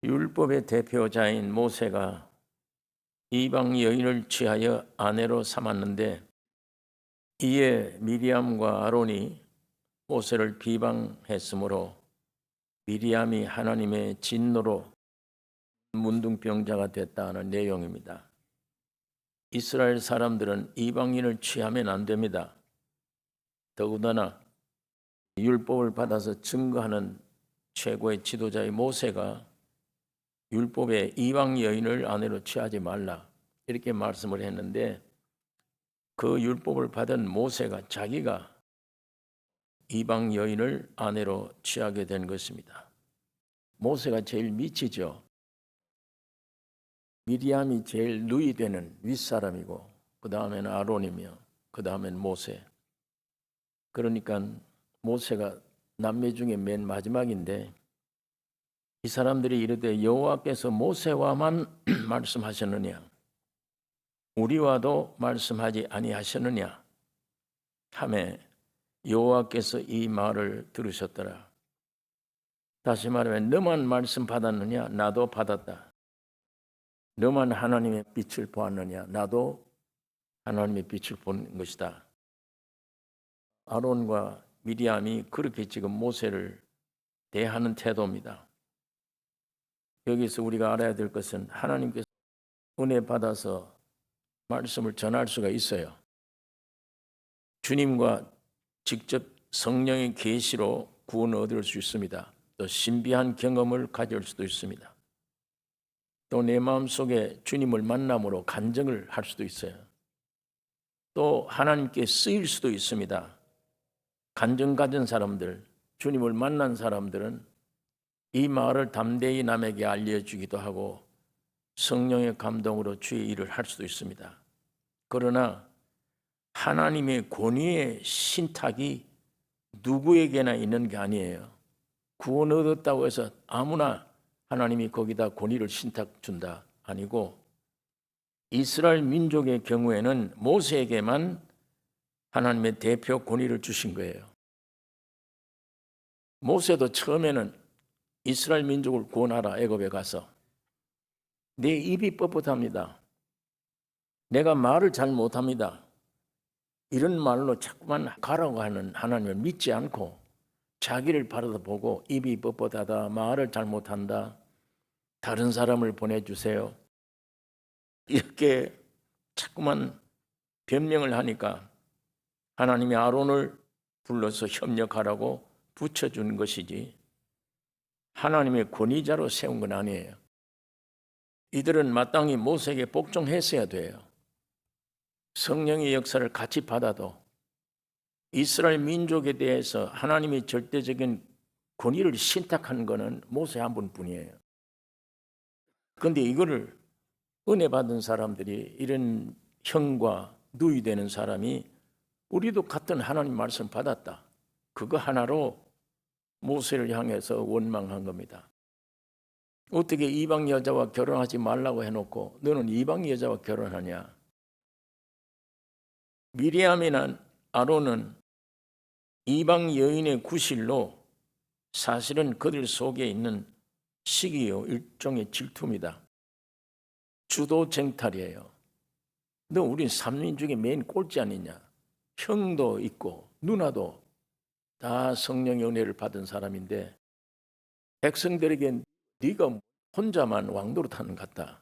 율법의 대표자인 모세가 이방 여인을 취하여 아내로 삼았는데, 이에 미리암과 아론이 모세를 비방했으므로 미리암이 하나님의 진노로 문둥병자가 됐다는 내용입니다. 이스라엘 사람들은 이방인을 취하면 안 됩니다. 더군다나 율법을 받아서 증거하는 최고의 지도자의 모세가 율법에 이방 여인을 아내로 취하지 말라 이렇게 말씀을 했는데, 그 율법을 받은 모세가 자기가 이방 여인을 아내로 취하게 된 것입니다. 모세가 제일 미치죠. 미리암이 제일 누이 되는 윗사람이고, 그 다음에는 아론이며 그 다음에는 모세. 그러니까 모세가 남매 중에 맨 마지막인데, 이 사람들이 이르되 여호와께서 모세와만 말씀하셨느냐, 우리와도 말씀하지 아니하셨느냐 하매 여호와께서 이 말을 들으셨더라. 다시 말하면 너만 말씀 받았느냐, 나도 받았다. 너만 하나님의 빛을 보았느냐, 나도 하나님의 빛을 본 것이다. 아론과 미리암이 그렇게 지금 모세를 대하는 태도입니다. 여기서 우리가 알아야 될 것은, 하나님께서 은혜 받아서 말씀을 전할 수가 있어요. 주님과 직접 성령의 계시로 구원을 얻을 수 있습니다. 또 신비한 경험을 가질 수도 있습니다. 또 내 마음속에 주님을 만남으로 간증을 할 수도 있어요. 또 하나님께 쓰일 수도 있습니다. 간증 가진 사람들, 주님을 만난 사람들은 이 말을 담대히 남에게 알려주기도 하고 성령의 감동으로 주의 일을 할 수도 있습니다. 그러나 하나님의 권위의 신탁이 누구에게나 있는 게 아니에요. 구원 얻었다고 해서 아무나 하나님이 거기다 권위를 신탁 준다 아니고, 이스라엘 민족의 경우에는 모세에게만 하나님의 대표 권위를 주신 거예요. 모세도 처음에는 이스라엘 민족을 구원하라 애굽에 가서, 내 입이 뻣뻣합니다. 내가 말을 잘 못합니다. 이런 말로 자꾸만 가라고 하는 하나님을 믿지 않고 자기를 바라보고 입이 뻣뻣하다, 말을 잘 못한다, 다른 사람을 보내주세요, 이렇게 자꾸만 변명을 하니까 하나님이 아론을 불러서 협력하라고 붙여준 것이지 하나님의 권위자로 세운 건 아니에요. 이들은 마땅히 모세에게 복종했어야 돼요. 성령의 역사를 같이 받아도 이스라엘 민족에 대해서 하나님이 절대적인 권위를 신탁한 것은 모세 한 분뿐이에요. 그런데 이거를 은혜 받은 사람들이, 이런 형과 누이 되는 사람이 우리도 같은 하나님 말씀 받았다, 그거 하나로 모세를 향해서 원망한 겁니다. 어떻게 이방 여자와 결혼하지 말라고 해놓고 너는 이방 여자와 결혼하냐. 미리암이나 아론은 이방 여인의 구실로 사실은 그들 속에 있는 시기요, 일종의 질투입니다. 주도쟁탈이에요. 너 우린 삼인 중에 맨 꼴찌 아니냐. 형도 있고 누나도 다 성령의 은혜를 받은 사람인데 백성들에게 네가 혼자만 왕노릇하는 것 같다.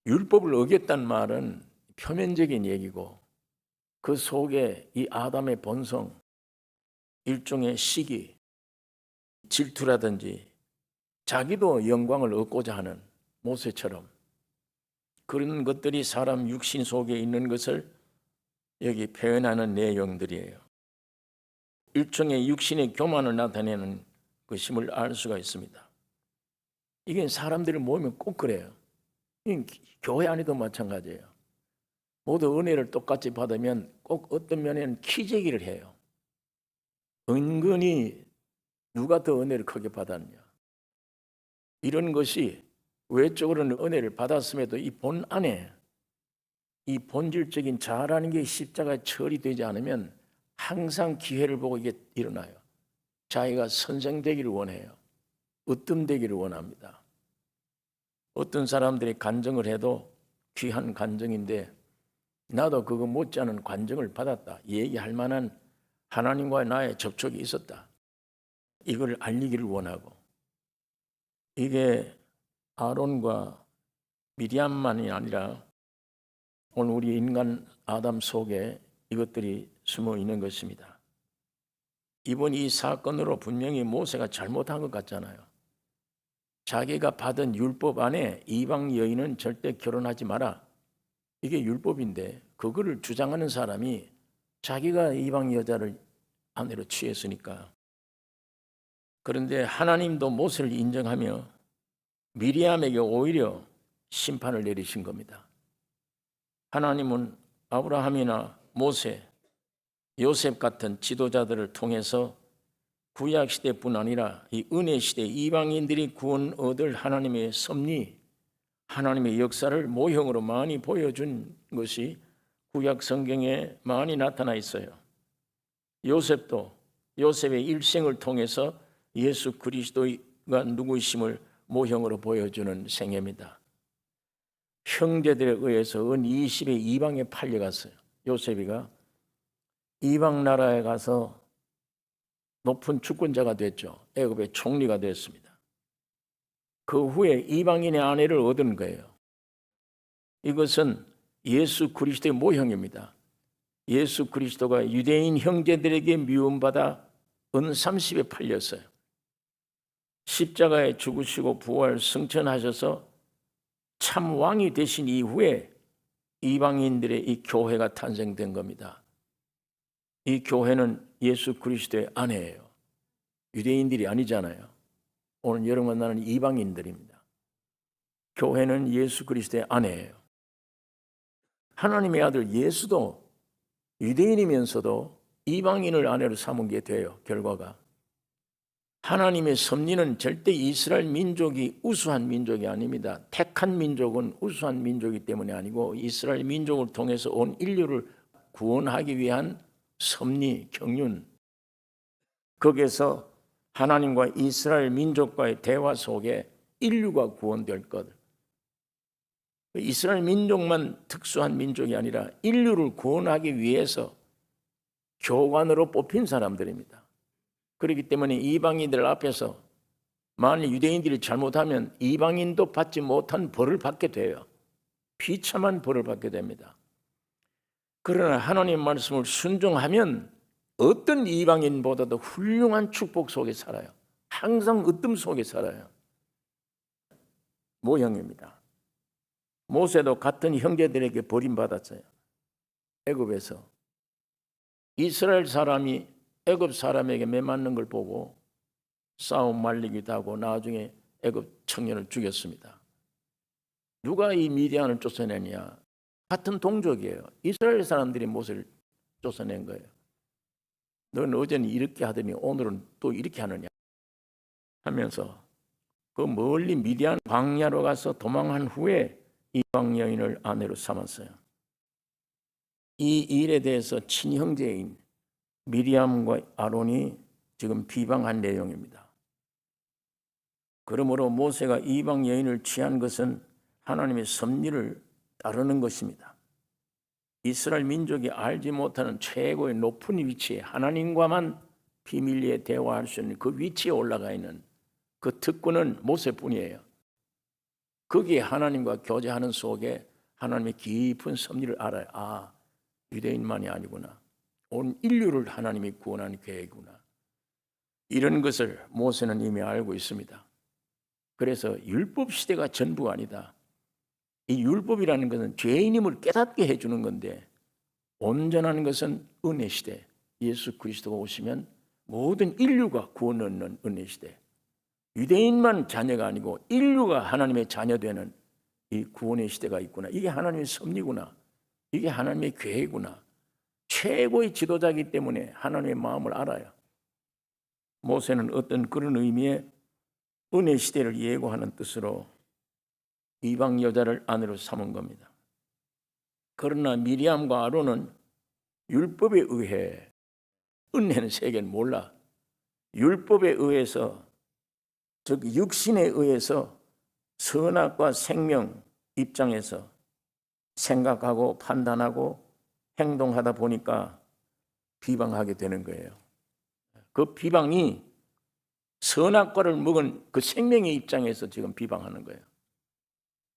율법을 어겼다는 말은 표면적인 얘기고, 그 속에 이 아담의 본성, 일종의 시기, 질투라든지 자기도 영광을 얻고자 하는 모세처럼 그런 것들이 사람 육신 속에 있는 것을 여기 표현하는 내용들이에요. 일종의 육신의 교만을 나타내는 것임을 알 수가 있습니다. 이게 사람들이 모이면 꼭 그래요. 교회 안에도 마찬가지예요. 모두 은혜를 똑같이 받으면 꼭 어떤 면에는 키재기를 해요. 은근히 누가 더 은혜를 크게 받았냐. 이런 것이 외적으로는 은혜를 받았음에도 이 본 안에 이 본질적인 자아라는 게 십자가에 처리되지 않으면 항상 기회를 보고 이게 일어나요. 자기가 선생되기를 원해요. 으뜸되기를 원합니다. 어떤 사람들이 간증을 해도 귀한 간증인데 나도 그거 못지않은 간증을 받았다. 얘기할 만한 하나님과의 나의 접촉이 있었다. 이걸 알리기를 원하고, 이게 아론과 미리암만이 아니라 오늘 우리 인간 아담 속에 이것들이 숨어 있는 것입니다. 이번 이 사건으로 분명히 모세가 잘못한 것 같잖아요. 자기가 받은 율법 안에 이방 여인은 절대 결혼하지 마라. 이게 율법인데 그거를 주장하는 사람이 자기가 이방 여자를 아내로 취했으니까. 그런데 하나님도 모세를 인정하며 미리암에게 오히려 심판을 내리신 겁니다. 하나님은 아브라함이나 모세, 요셉 같은 지도자들을 통해서 구약 시대뿐 아니라 이 은혜 시대 이방인들이 구원 얻을 하나님의 섭리, 하나님의 역사를 모형으로 많이 보여준 것이 구약 성경에 많이 나타나 있어요. 요셉도 요셉의 일생을 통해서 예수 그리스도가 누구이심을 모형으로 보여주는 생애입니다. 형제들에 의해서 은 20에 이방에 팔려갔어요. 요셉이가 이방 나라에 가서 높은 주권자가 됐죠. 애굽의 총리가 됐습니다. 그 후에 이방인의 아내를 얻은 거예요. 이것은 예수 그리스도의 모형입니다. 예수 그리스도가 유대인 형제들에게 미움받아 은 30에 팔렸어요. 십자가에 죽으시고 부활 승천하셔서 참 왕이 되신 이후에 이방인들의 이 교회가 탄생된 겁니다. 이 교회는 예수 그리스도의 아내예요. 유대인들이 아니잖아요. 오늘 여러분 만나는 이방인들입니다. 교회는 예수 그리스도의 아내예요. 하나님의 아들 예수도 유대인이면서도 이방인을 아내로 삼은 게 돼요. 결과가. 하나님의 섭리는 절대 이스라엘 민족이 우수한 민족이 아닙니다. 택한 민족은 우수한 민족이기 때문에 아니고 이스라엘 민족을 통해서 온 인류를 구원하기 위한 섭리, 경륜. 거기에서 하나님과 이스라엘 민족과의 대화 속에 인류가 구원될 것. 이스라엘 민족만 특수한 민족이 아니라 인류를 구원하기 위해서 교관으로 뽑힌 사람들입니다. 그렇기 때문에 이방인들 앞에서 만일 유대인들이 잘못하면 이방인도 받지 못한 벌을 받게 돼요. 비참한 벌을 받게 됩니다. 그러나 하나님 말씀을 순종하면 어떤 이방인보다도 훌륭한 축복 속에 살아요. 항상 으뜸 속에 살아요. 모형입니다. 모세도 같은 형제들에게 버림받았어요. 애굽에서. 이스라엘 사람이 애굽 사람에게 매맞는 걸 보고 싸움 말리기도 하고 나중에 애굽 청년을 죽였습니다. 누가 이 미디안을 쫓아내냐? 같은 동족이에요. 이스라엘 사람들이 모세를 쫓아낸 거예요. 너는 어제는 이렇게 하더니 오늘은 또 이렇게 하느냐 하면서 그 멀리 미디안 광야로 가서 도망한 후에 이방 여인을 아내로 삼았어요. 이 일에 대해서 친형제인 미리암과 아론이 지금 비방한 내용입니다. 그러므로 모세가 이방 여인을 취한 것은 하나님의 섭리를 따르는 것입니다. 이스라엘 민족이 알지 못하는 최고의 높은 위치에 하나님과만 비밀리에 대화할 수 있는 그 위치에 올라가 있는 그 특권은 모세뿐이에요. 거기에 하나님과 교제하는 속에 하나님의 깊은 섭리를 알아요. 아, 유대인만이 아니구나. 온 인류를 하나님이 구원하는 계획이구나. 이런 것을 모세는 이미 알고 있습니다. 그래서 율법 시대가 전부가 아니다. 이 율법이라는 것은 죄인임을 깨닫게 해주는 건데 온전한 것은 은혜 시대. 예수 그리스도가 오시면 모든 인류가 구원 얻는 은혜 시대. 유대인만 자녀가 아니고 인류가 하나님의 자녀되는 이 구원의 시대가 있구나. 이게 하나님의 섭리구나. 이게 하나님의 계획이구나. 최고의 지도자이기 때문에 하나님의 마음을 알아요. 모세는 어떤 그런 의미의 은혜 시대를 예고하는 뜻으로 이방 여자를 아내로 삼은 겁니다. 그러나 미리암과 아론은 율법에 의해, 은혜는 세계는 몰라. 율법에 의해서, 즉 육신에 의해서 선악과 생명 입장에서 생각하고 판단하고 행동하다 보니까 비방하게 되는 거예요. 그 비방이 선악과를 먹은 그 생명의 입장에서 지금 비방하는 거예요.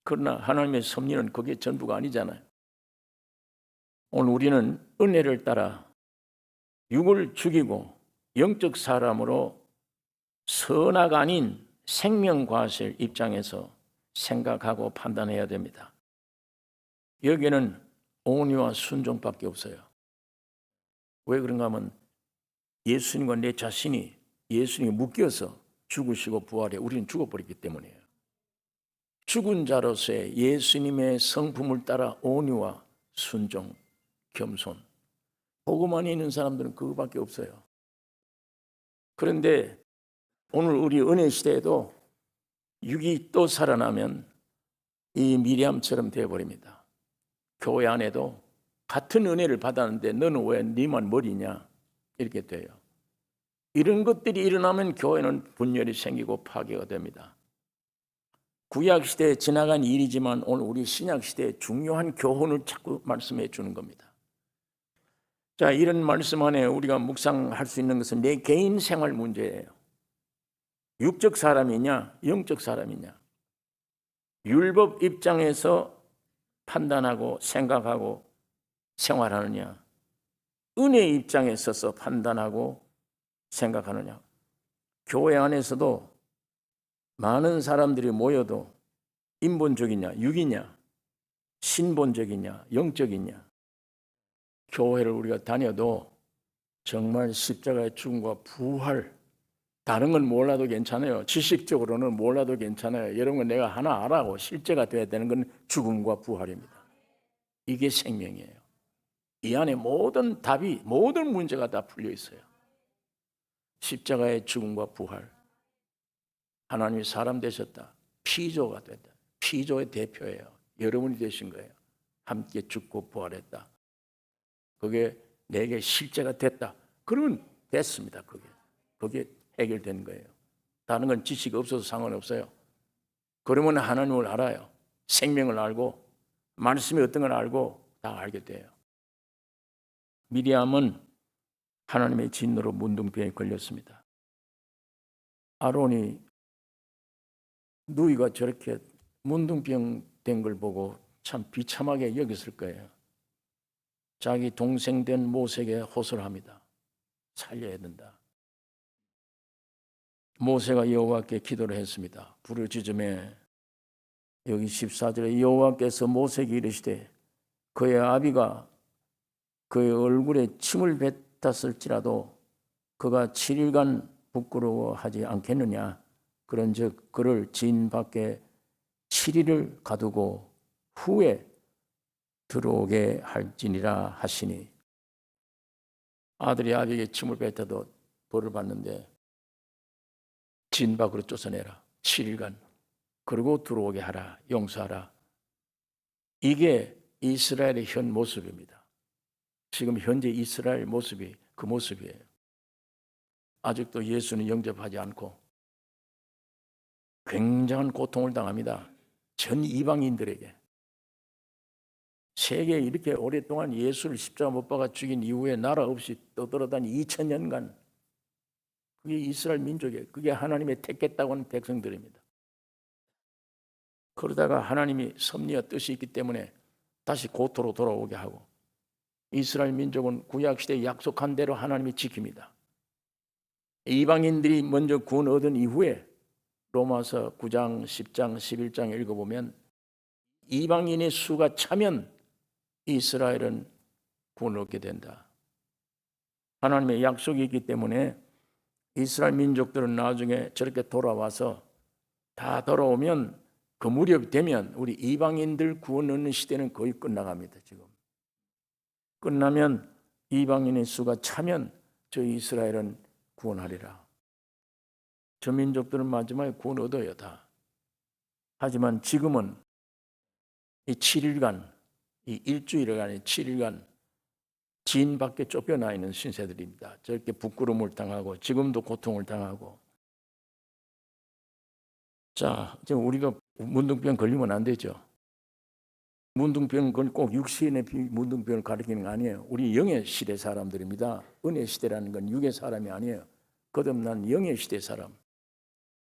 그러나 하나님의 섭리는 그게 전부가 아니잖아요. 오늘 우리는 은혜를 따라 육을 죽이고 영적 사람으로 선악 아닌 생명과실 입장에서 생각하고 판단해야 됩니다. 여기에는 온유와 순종밖에 없어요. 왜 그런가 하면 예수님과 내 자신이 예수님이 묶여서 죽으시고 부활해 우리는 죽어버렸기 때문이에요. 죽은 자로서의 예수님의 성품을 따라 온유와 순종, 겸손. 복음 안에 있는 사람들은 그거밖에 없어요. 그런데 오늘 우리 은혜 시대에도 육이 또 살아나면 이 미리암처럼 되어버립니다. 교회 안에도 같은 은혜를 받았는데 너는 왜 네만 머리냐 이렇게 돼요. 이런 것들이 일어나면 교회는 분열이 생기고 파괴가 됩니다. 구약 시대에 지나간 일이지만 오늘 우리 신약 시대에 중요한 교훈을 자꾸 말씀해 주는 겁니다. 자, 이런 말씀 안에 우리가 묵상할 수 있는 것은 내 개인 생활 문제예요. 육적 사람이냐 영적 사람이냐. 율법 입장에서 판단하고 생각하고 생활하느냐, 은혜 입장에 서서 판단하고 생각하느냐. 교회 안에서도 많은 사람들이 모여도 인본적이냐 육이냐 신본적이냐 영적이냐. 교회를 우리가 다녀도 정말 십자가의 죽음과 부활, 다른 건 몰라도 괜찮아요. 지식적으로는 몰라도 괜찮아요. 여러분, 내가 하나 알아고 실제가 돼야 되는 건 죽음과 부활입니다. 이게 생명이에요. 이 안에 모든 답이, 모든 문제가 다 풀려 있어요. 십자가의 죽음과 부활. 하나님이 사람 되셨다. 피조가 됐다. 피조의 대표예요. 여러분이 되신 거예요. 함께 죽고 부활했다. 그게 내게 실제가 됐다. 그러면 됐습니다. 그게 해결된 거예요. 다른 건 지식이 없어서 상관없어요. 그러면 하나님을 알아요. 생명을 알고 말씀이 어떤 걸 알고 다 알게 돼요. 미리암은 하나님의 진노로 문둥병에 걸렸습니다. 아론이 누이가 저렇게 문둥병 된 걸 보고 참 비참하게 여겼을 거예요. 자기 동생 된 모세에게 호소를 합니다. 살려야 된다. 모세가 여호와께 기도를 했습니다. 부르짖음에 여기 14절에 여호와께서 모세에게 이르시되 그의 아비가 그의 얼굴에 침을 뱉었을지라도 그가 7일간 부끄러워하지 않겠느냐. 그런즉 그를 진 밖에 7일을 가두고 후에 들어오게 할지니라 하시니. 아들이 아비에게 침을 뱉어도 벌을 받는데 진 밖으로 쫓아내라. 7일간. 그리고 들어오게 하라. 용서하라. 이게 이스라엘의 현 모습입니다. 지금 현재 이스라엘 모습이 그 모습이에요. 아직도 예수는 영접하지 않고 굉장한 고통을 당합니다. 전 이방인들에게. 세계에 이렇게 오랫동안 예수를 십자가 못 박아 죽인 이후에 나라 없이 떠돌아다니 2000년간 그게 이스라엘 민족이에요. 그게 하나님의 택했다고 하는 백성들입니다. 그러다가 하나님이 섭리와 뜻이 있기 때문에 다시 고토로 돌아오게 하고 이스라엘 민족은 구약시대에 약속한 대로 하나님이 지킵니다. 이방인들이 먼저 구원 얻은 이후에 로마서 9장, 10장, 11장 읽어보면 이방인의 수가 차면 이스라엘은 구원을 얻게 된다. 하나님의 약속이 있기 때문에 이스라엘 민족들은 나중에 저렇게 돌아와서 다 돌아오면 그 무렵 되면 우리 이방인들 구원 얻는 시대는 거의 끝나갑니다. 지금 끝나면 이방인의 수가 차면 저 이스라엘은 구원하리라. 저 민족들은 마지막에 구원 얻어요 다. 하지만 지금은 이 7일간, 이 일주일간의 7일간 진 밖에 쫓겨나 있는 신세들입니다. 저렇게 부끄러움을 당하고 지금도 고통을 당하고. 자, 지금 우리가 문둥병 걸리면 안 되죠. 문둥병은 꼭 육신의 문둥병을 가리키는 거 아니에요. 우리 영의 시대 사람들입니다. 은혜 시대라는 건 육의 사람이 아니에요. 거듭난 영의 시대 사람.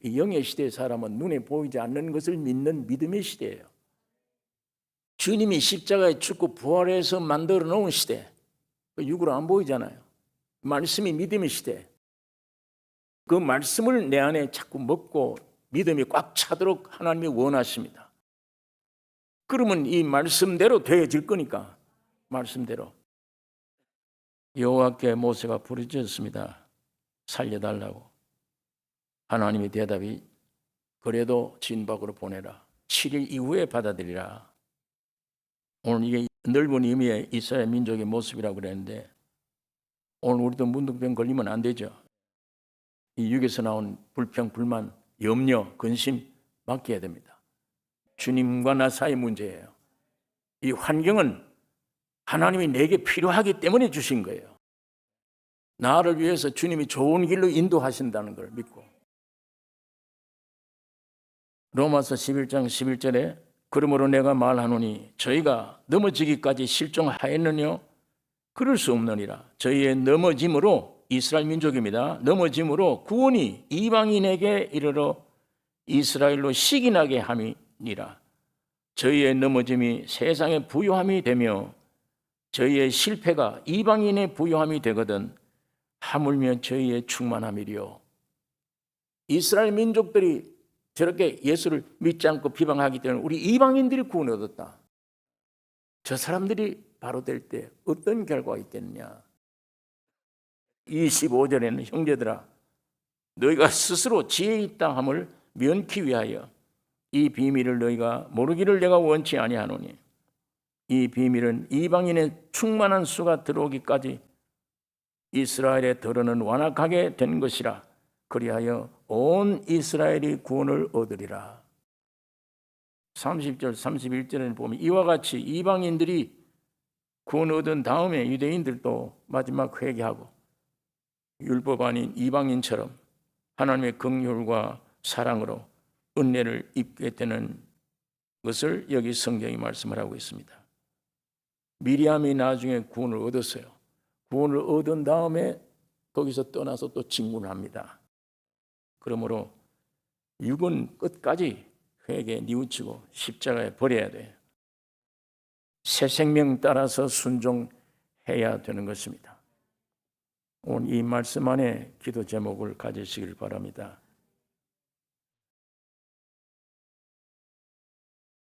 이 영의 시대 사람은 눈에 보이지 않는 것을 믿는 믿음의 시대예요. 주님이 십자가에 죽고 부활해서 만들어 놓은 시대. 육으로 안 보이잖아요. 말씀이 믿음의 시대. 그 말씀을 내 안에 자꾸 먹고 믿음이 꽉 차도록 하나님이 원하십니다. 그러면 이 말씀대로 되어질 거니까. 말씀대로. 여호와께 모세가 부르짖었습니다. 살려달라고. 하나님의 대답이 그래도 진 밖으로 보내라. 7일 이후에 받아들이라. 오늘 이게 넓은 의미의 이스라엘 민족의 모습이라고 그랬는데 오늘 우리도 문둥병 걸리면 안 되죠. 이 육에서 나온 불평, 불만, 염려, 근심 맡겨야 됩니다. 주님과 나 사이의 문제예요. 이 환경은 하나님이 내게 필요하기 때문에 주신 거예요. 나를 위해서 주님이 좋은 길로 인도하신다는 걸 믿고. 로마서 11장 11절에 그러므로 내가 말하노니 저희가 넘어지기까지 실종하였느뇨? 그럴 수 없느니라. 저희의 넘어짐으로 이스라엘 민족입니다. 넘어짐으로 구원이 이방인에게 이르러 이스라엘로 시기나게 함이니라. 저희의 넘어짐이 세상의 부요함이 되며 저희의 실패가 이방인의 부요함이 되거든 하물며 저희의 충만함이리요. 이스라엘 민족들이 저렇게 예수를 믿지 않고 비방하기 때문에 우리 이방인들이 구원을 얻었다. 저 사람들이 바로 될 때 어떤 결과가 있겠느냐. 25절에는 형제들아 너희가 스스로 지혜 있다 함을 면키 위하여 이 비밀을 너희가 모르기를 내가 원치 아니하노니 이 비밀은 이방인의 충만한 수가 들어오기까지 이스라엘의 더러는 완악하게 된 것이라. 그리하여 온 이스라엘이 구원을 얻으리라. 30절 31절에는 보면 이와 같이 이방인들이 구원 얻은 다음에 유대인들도 마지막 회개하고 율법 아닌 이방인처럼 하나님의 긍휼과 사랑으로 은혜를 입게 되는 것을 여기 성경이 말씀을 하고 있습니다. 미리암이 나중에 구원을 얻었어요. 구원을 얻은 다음에 거기서 떠나서 또 직문을 합니다. 그러므로 육은 끝까지 회개에 뉘우치고 십자가에 버려야 돼요. 새 생명 따라서 순종해야 되는 것입니다. 오늘 이 말씀 안에 기도 제목을 가지시길 바랍니다.